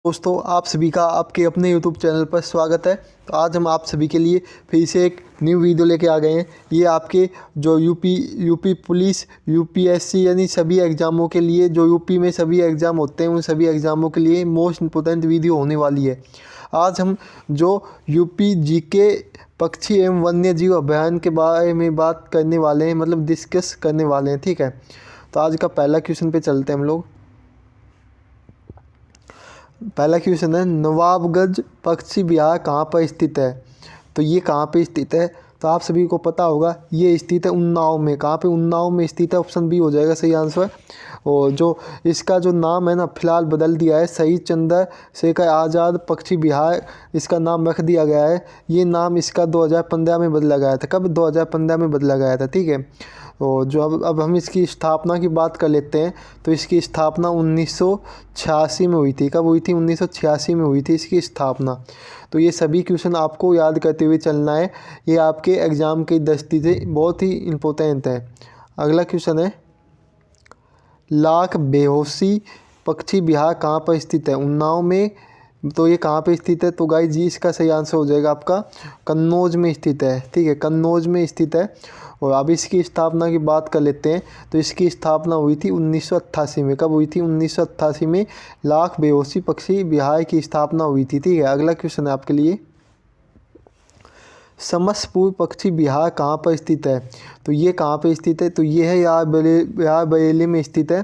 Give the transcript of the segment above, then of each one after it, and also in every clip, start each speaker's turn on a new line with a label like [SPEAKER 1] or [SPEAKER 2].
[SPEAKER 1] दोस्तों, आप सभी का आपके अपने यूट्यूब चैनल पर स्वागत है। तो आज हम आप सभी के लिए फिर से एक न्यू वीडियो लेके आ गए हैं। ये आपके जो यूपी पुलिस यूपीएससी यानी सभी एग्ज़ामों के लिए, जो यूपी में सभी एग्ज़ाम होते हैं, उन सभी एग्ज़ामों के लिए मोस्ट इम्पोर्टेंट वीडियो होने वाली है। आज हम जो यूपी जीके पक्षी एवं वन्य जीव अभियान के बारे में बात करने वाले हैं, मतलब डिस्कस करने वाले हैं। ठीक है, तो आज का पहला क्वेश्चन पे चलते हैं हम लोग। पहला क्वेश्चन है, नवाबगंज पक्षी विहार कहाँ पर स्थित है? तो ये कहाँ पे स्थित है? तो आप सभी को पता होगा, ये स्थित है उन्नाव में। कहाँ पे? उन्नाव में स्थित है। ऑप्शन बी हो जाएगा सही आंसर। और जो इसका जो नाम है ना, फिलहाल बदल दिया है, शहीद चंद्रशेखर आज़ाद पक्षी विहार इसका नाम रख दिया गया है। ये नाम इसका 2015 में बदला गया था। कब? 2015 में बदला गया था। ठीक है, तो जो अब हम इसकी स्थापना की बात कर लेते हैं। तो इसकी स्थापना 1986 में हुई थी। कब हुई थी? 1986 में हुई थी इसकी स्थापना। तो ये सभी क्वेश्चन आपको याद करते हुए चलना है। ये आपके एग्ज़ाम की दृष्टि से बहुत ही इम्पोर्टेंट है। अगला क्वेश्चन है, लाख बेहोशी पक्षी विहार कहाँ पर स्थित है? उन्नाव में। तो ये कहाँ पे स्थित है? तो गाइस जी, इसका सही आंसर हो जाएगा आपका कन्नौज में स्थित है। ठीक है, कन्नौज में स्थित है। और अब इसकी स्थापना की बात कर लेते हैं। तो इसकी स्थापना हुई थी 1988 में। कब हुई थी? 1988 में लाख बेहोशी पक्षी विहार की स्थापना हुई थी। ठीक है, अगला क्वेश्चन है आपके लिए, समसपुर पक्षी विहार कहाँ पर स्थित है? तो ये कहाँ पे स्थित है? तो ये है यार बरेली में स्थित है।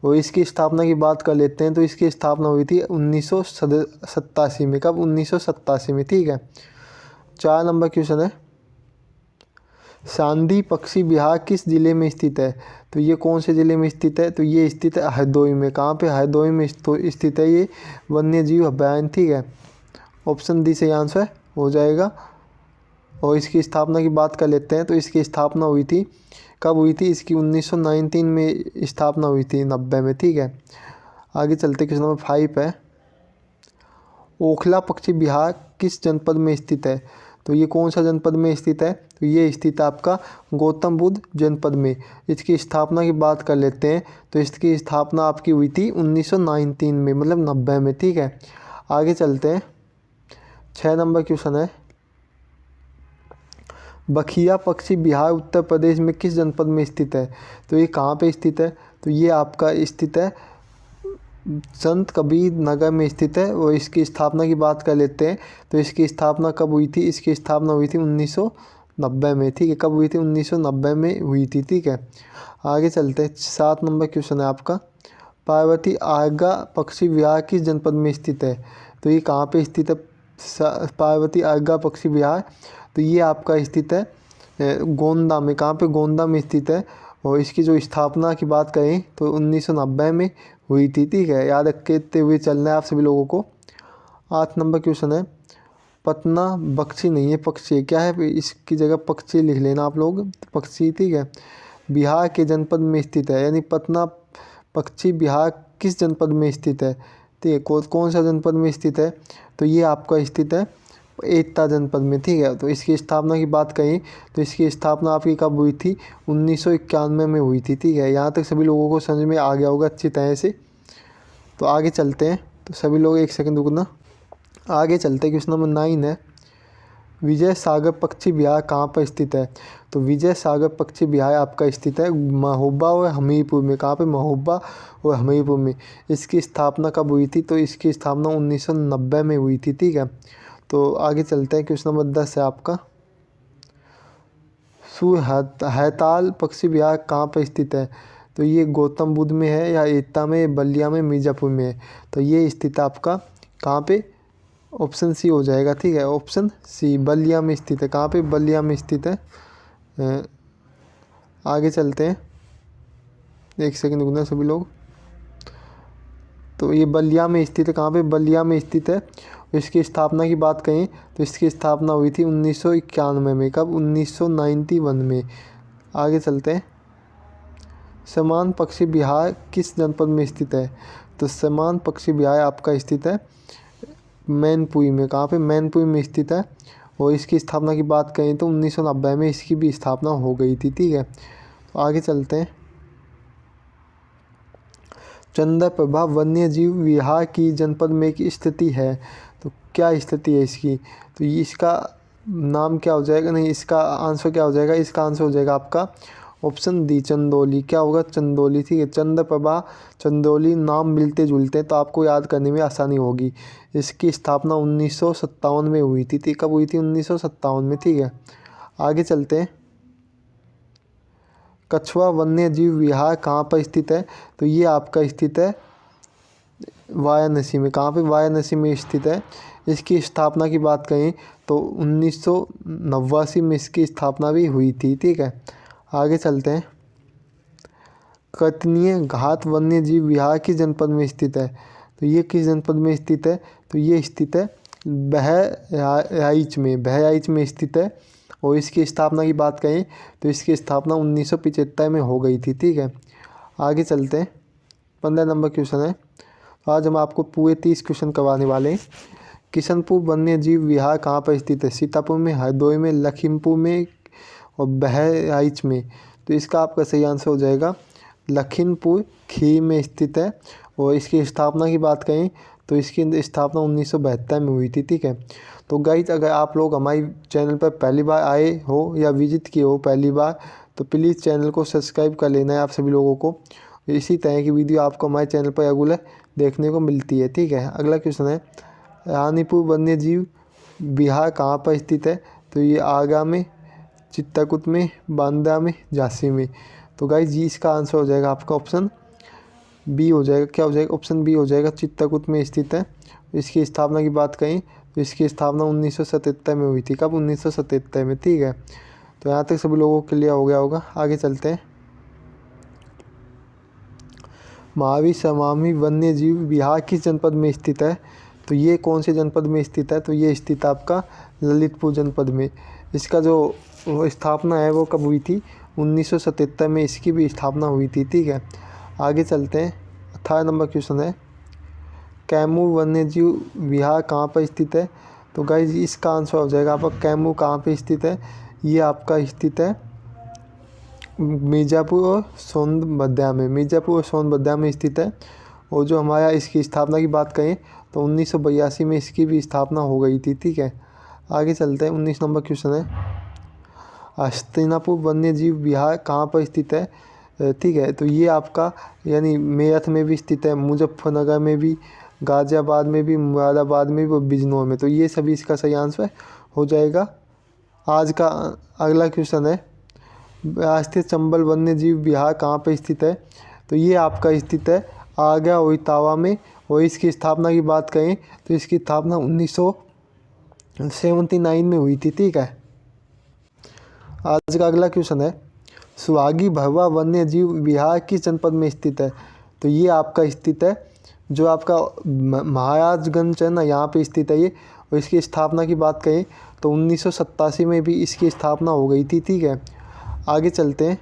[SPEAKER 1] और इसकी स्थापना की बात कर लेते हैं। तो इसकी स्थापना हुई थी 1987 में। कब? 1987 में। ठीक है, 4 नंबर क्वेश्चन है, सांदी पक्षी विहार किस जिले में स्थित है? तो ये कौन से ज़िले में स्थित है? तो ये स्थित है हरदोई में। कहाँ पे? हरदोई में स्थित है ये वन्य जीव अभयारण्य। ठीक है, ऑप्शन डी से आंसर हो जाएगा। और इसकी स्थापना की बात कर लेते हैं। तो इसकी स्थापना हुई थी, कब हुई थी? इसकी 1919 में स्थापना हुई थी, 90 में। ठीक है, आगे चलते क्वेश्चन नंबर 5 है, ओखला पक्षी विहार किस जनपद में स्थित है? तो ये कौन सा जनपद में स्थित है? तो ये स्थित है आपका गौतम बुद्ध जनपद में। इसकी स्थापना की बात कर लेते हैं। तो इसकी स्थापना आपकी हुई थी 1919 में, मतलब 90 में। ठीक है, आगे चलते हैं। 6 नंबर क्वेश्चन है, बखिया पक्षी विहार उत्तर प्रदेश में किस जनपद में स्थित है? तो ये कहाँ पे स्थित है? तो ये आपका स्थित है संत कबीर नगर में स्थित है। और इसकी स्थापना की बात कर लेते हैं। तो इसकी स्थापना कब हुई थी? इसकी स्थापना हुई थी 1990 में। ठीक है, कब हुई थी? 1990 में हुई थी। ठीक है, आगे चलते हैं। 7 नंबर क्वेश्चन है आपका, पार्वती आर्गा पक्षी विहार किस जनपद में स्थित है? तो ये कहाँ पे स्थित है? पार्वती आर्गा पक्षी विहार, तो ये आपका स्थित है गोंदा में। कहाँ पे? गोंदा में स्थित है। और इसकी जो स्थापना की बात करें तो 1990 में हुई थी। ठीक है, याद रखते हुए चलना है आप सभी लोगों को। 8 नंबर क्वेश्चन है, पटना पक्षी नहीं है, पक्षी है। क्या है? इसकी जगह पक्षी लिख लेना आप लोग, पक्षी। ठीक है, बिहार के जनपद में स्थित है, यानी पटना पक्षी विहार किस जनपद में स्थित है? ठीक है, कौन सा जनपद में स्थित है? तो ये आपका स्थित है एटा जनपद में। ठीक है, तो इसकी स्थापना की बात करें तो इसकी स्थापना आपकी कब हुई थी? 1991 में हुई थी। ठीक है, यहाँ तक सभी लोगों को समझ में आ गया होगा अच्छी तरह से। तो आगे चलते हैं। तो सभी लोग एक सेकंड रुकना, आगे चलते हैं। क्वेश्चन नंबर 9 है, विजय सागर पक्षी विहार कहाँ पर स्थित है? तो विजय सागर पक्षी विहार आपका स्थित है महोबा और हमीरपुर में। कहाँ पे? महोबा और हमीरपुर में। इसकी स्थापना कब हुई थी? तो इसकी स्थापना 1990 में हुई थी। ठीक है, तो आगे चलते हैं। क्वेश्चन नंबर 10 है आपका, हैताल पक्षी विहार कहाँ पर स्थित है? तो ये गौतम बुद्ध में है, या एटा में, बलिया में, मिर्ज़ापुर में है? तो ये स्थित है आपका कहाँ पे? ऑप्शन सी हो जाएगा। ठीक है, ऑप्शन सी, बलिया में स्थित है। कहाँ पे? बलिया में स्थित है। आगे चलते हैं, एक सेकंड रुकना सभी लोग। तो ये बलिया में स्थित है। कहाँ पे? बलिया में स्थित है। इसकी स्थापना की बात करें तो इसकी स्थापना हुई थी 1991 में। कब? 1991 में। आगे चलते हैं, समान पक्षी विहार किस जनपद में स्थित है? तो समान पक्षी विहार आपका स्थित है मैनपुरी में। कहाँ पे? मैनपुरी में स्थित है। और इसकी स्थापना की बात करें तो 1990 में इसकी भी स्थापना हो गई थी। ठीक है, तो आगे चलते हैं। चंद्रप्रभा वन्यजीव विहार की जनपद में की स्थिति है। तो क्या स्थिति है इसकी, तो ये इसका नाम क्या हो जाएगा, नहीं इसका आंसर क्या हो जाएगा, इसका आंसर हो जाएगा आपका ऑप्शन डी चंदौली। क्या होगा, चंदौली। ठीक है, चंद्रप्रभा चंदौली नाम मिलते जुलते हैं तो आपको याद करने में आसानी होगी। इसकी स्थापना 1957 में हुई थी। कब हुई थी, 1957 में। ठीक है, आगे चलते हैं। कछुआ वन्यजीव विहार कहाँ पर स्थित है, तो ये आपका स्थित है वाराणसी में। कहाँ पे, वाराणसी में स्थित है। इसकी स्थापना की बात करें तो 1989 में इसकी स्थापना भी हुई थी। ठीक है, आगे चलते हैं। कतनीय घाट वन्यजीव विहार किस जनपद में स्थित है, तो ये किस जनपद में स्थित है, तो ये स्थित है बहराइच में। बहराइच में स्थित है। और इसकी स्थापना की बात करें तो इसकी स्थापना 1975 में हो गई थी। ठीक है, आगे चलते हैं। 15 नंबर क्वेश्चन है। आज हम आपको पूरे 30 क्वेश्चन करवाने वाले हैं। किशनपुर वन्यजीव विहार कहाँ पर स्थित है, सीतापुर में, हरदोई में, लखीमपुर में और बहराइच में। तो इसका आपका सही आंसर हो जाएगा लखीमपुर खीरी में स्थित है। और इसकी स्थापना की बात करें तो इसकी स्थापना 1972 में हुई थी। ठीक है, तो गाइज अगर आप लोग हमारे चैनल पर पहली बार आए हो या विजिट किए हो पहली बार, तो प्लीज़ चैनल को सब्सक्राइब कर लेना है आप सभी लोगों को। इसी तरह की वीडियो आपको हमारे चैनल पर रेगुलर देखने को मिलती है। ठीक है, अगला क्वेश्चन है। रानीपुर वन्यजीव विहार कहाँ पर स्थित है, तो ये आगरा में, चित्रकूट में, बांद्रा में, झांसी में। तो गाइज जी इसका आंसर हो जाएगा आपका ऑप्शन बी हो जाएगा। क्या हो जाएगा, ऑप्शन बी हो जाएगा, चित्रकूट में स्थित है। इसकी स्थापना की बात करें तो इसकी स्थापना 1977 में हुई थी। कब, 1977 में। ठीक है, तो यहाँ तक सभी लोगों के लिए हो गया होगा। आगे चलते हैं। महावीर समामी वन्यजीव विहार किस जनपद में स्थित है, तो ये कौन से जनपद में स्थित है, तो ये स्थित है आपका ललितपुर जनपद में। इसका जो स्थापना है वो कब हुई थी, 1977 में इसकी भी स्थापना हुई थी। ठीक है, आगे चलते हैं। 18 नंबर क्वेश्चन है। कैमूर वन्यजीव विहार कहाँ पर स्थित है, तो गाइज इसका आंसर हो जाएगा आपका कैमूर कहाँ पे स्थित है, ये आपका स्थित है मिर्ज़ापुर और सोनभद्रा में। मिर्ज़ापुर और सोनभद्रा में स्थित है। और जो हमारा इसकी स्थापना की बात करें तो 1982 में इसकी भी स्थापना हो गई थी। ठीक है, आगे चलते हैं। 19 नंबर क्वेश्चन है। हस्तिनापुर वन्यजीव विहार कहाँ पर स्थित है, ठीक है, तो ये आपका यानी मेरठ में भी स्थित है, मुजफ्फरनगर में भी, गाज़ियाबाद में भी, मुरादाबाद में भी और बिजनौर में। तो ये सभी इसका सही आंसर हो जाएगा। आज का अगला क्वेश्चन है। राष्ट्रीय चंबल वन्यजीव विहार कहाँ पर स्थित है, तो ये आपका स्थित है आगरा और इटावा में। और इसकी स्थापना की बात करें तो इसकी स्थापना 1979 में हुई थी। ठीक है, आज का अगला क्वेश्चन है। सुहागी भरवा वन्यजीव विहार किस जनपद में स्थित है, तो ये आपका स्थित है जो आपका महाराजगंज है ना, यहाँ पे स्थित है ये। और इसकी स्थापना की बात करें तो 1987 में भी इसकी स्थापना हो गई थी। ठीक है, आगे चलते हैं।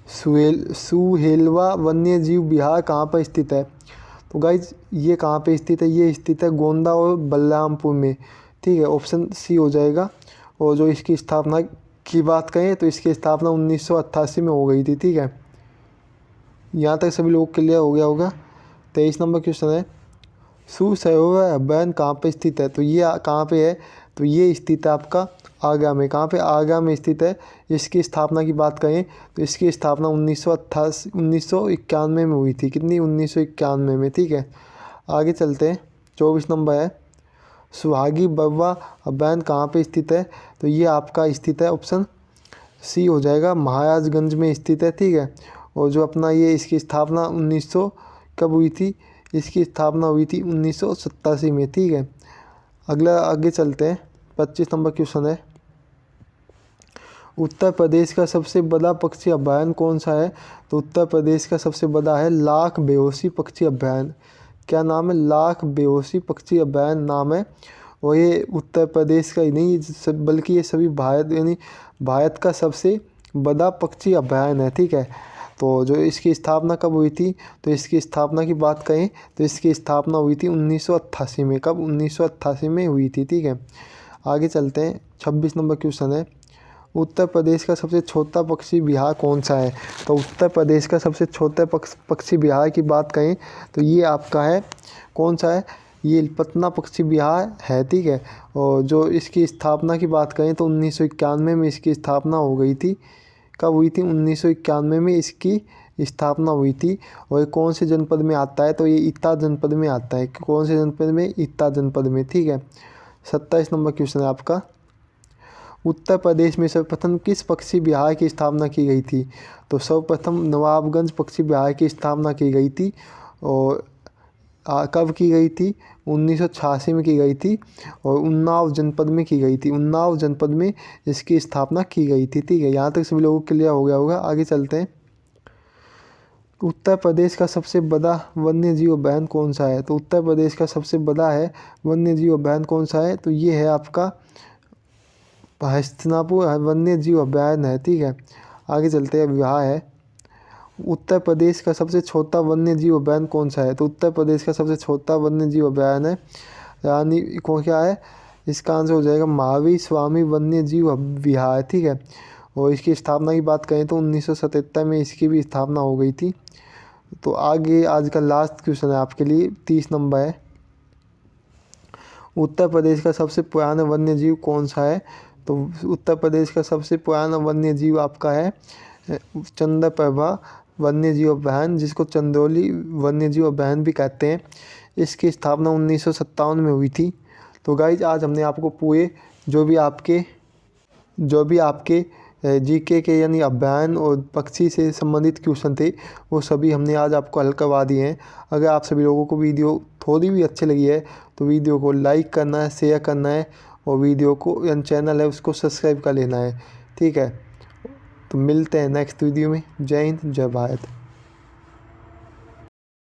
[SPEAKER 1] सुहेलवा वन्यजीव विहार कहाँ पर स्थित है, तो गाइज ये कहाँ पे स्थित है, ये स्थित है गोंदा और बलरामपुर में। ठीक है, ऑप्शन सी हो जाएगा। और जो इसकी स्थापना की बात करें तो इसकी स्थापना 1988 में हो गई थी। ठीक है, यहाँ तक सभी लोगों के लिए हो गया होगा। 23 नंबर क्वेश्चन है। सुसरोवर अभयारण्य कहाँ पे स्थित है, तो ये कहाँ पे है, तो ये स्थित है आपका आगरा में। कहाँ पे, आगरा में स्थित है। इसकी स्थापना की बात करें तो इसकी स्थापना 1991 में हुई थी। कितनी, 1991 में। ठीक है, आगे चलते हैं। 24 नंबर है। सुहागी बर्वा अभयारण्य कहाँ पे स्थित है, तो ये आपका स्थित है ऑप्शन सी हो जाएगा, महाराजगंज में स्थित है। ठीक है, और जो अपना ये इसकी स्थापना 1900 कब हुई थी, इसकी स्थापना हुई थी 1987 में। ठीक है, अगला आगे चलते हैं। 25 नंबर क्वेश्चन है। उत्तर प्रदेश का सबसे बड़ा पक्षी अभयारण्य कौन सा है, तो उत्तर प्रदेश का सबसे बड़ा है लाख बेहोशी पक्षी अभयारण्य। क्या नाम है, लाख बेहोशी पक्षी अभयारण्य नाम है। और ये उत्तर प्रदेश का ही नहीं बल्कि ये सभी भारत यानी भारत का सबसे बड़ा पक्षी अभयारण्य है। ठीक है, तो जो इसकी स्थापना कब हुई थी, तो इसकी स्थापना की बात करें तो इसकी स्थापना हुई थी 1988 में। कब, 1988 में हुई थी। ठीक है, आगे चलते हैं। 26 नंबर क्वेश्चन है। उत्तर प्रदेश का सबसे छोटा पक्षी विहार कौन सा है? तो उत्तर प्रदेश का सबसे छोटा पक्षी विहार की बात करें तो ये आपका है, कौन सा है? ये पटना पक्षी विहार है, ठीक है। और जो इसकी स्थापना की बात करें तो 1991 में इसकी स्थापना हो गई थी। कब हुई थी? 1991 में इसकी स्थापना हुई थी। और ये कौन से जनपद में आता है? तो ये इता जनपद में आता है। कौन से जनपद में? इता जनपद में, ठीक है। 27 नंबर क्वेश्चन है आपका, उत्तर प्रदेश में सर्वप्रथम किस पक्षी विहार की स्थापना की गई थी? तो सर्वप्रथम नवाबगंज पक्षी विहार की स्थापना की गई थी। और कब की गई थी? 1986 में की गई थी और उन्नाव जनपद में की गई थी। उन्नाव जनपद में इसकी स्थापना की गई थी, ठीक है। यहाँ तक सभी लोगों को क्लियर हो गया होगा। आगे चलते हैं। उत्तर प्रदेश का सबसे बड़ा वन्य जीव अभयारण्य कौन सा है? तो उत्तर प्रदेश का सबसे बड़ा है वन्य जीव अभयारण्य कौन सा है? तो ये है आपका हस्तिनापुर वन्य जीव अभयारण्य है, ठीक है। आगे चलते हैं। विवाह है, उत्तर प्रदेश का सबसे छोटा वन्य जीव अभयारण्य कौन सा है? तो उत्तर प्रदेश का सबसे छोटा वन्य जीव अभयारण्य है यानी को क्या है? इसका आंसर हो जाएगा महावीर स्वामी वन्य जीव विहार, ठीक है। और इसकी स्थापना की बात करें तो 1977 में इसकी भी स्थापना हो गई थी। तो आगे आज का लास्ट क्वेश्चन है आपके लिए, 30 नंबर है, उत्तर प्रदेश का सबसे पुराना वन्य जीव कौन सा है? तो उत्तर प्रदेश का सबसे पुराना वन्य जीव आपका है चंद्रप्रभा वन्य जीव अभयारण्य, जिसको चंदौली वन्य जीव अभयारण्य भी कहते हैं। इसकी स्थापना 1957 में हुई थी। तो गाइज आज हमने आपको पूरे जो भी आपके जीके के यानी अभयारण्य और पक्षी से संबंधित क्वेश्चन थे वो सभी हमने आज आपको हल करवा दिए हैं। अगर आप सभी लोगों को वीडियो थोड़ी भी अच्छी लगी है तो वीडियो को लाइक करना है, शेयर करना है और वीडियो को या चैनल है उसको सब्सक्राइब कर लेना है, ठीक है। तो मिलते हैं नेक्स्ट वीडियो में। जय हिंद, जय भारत।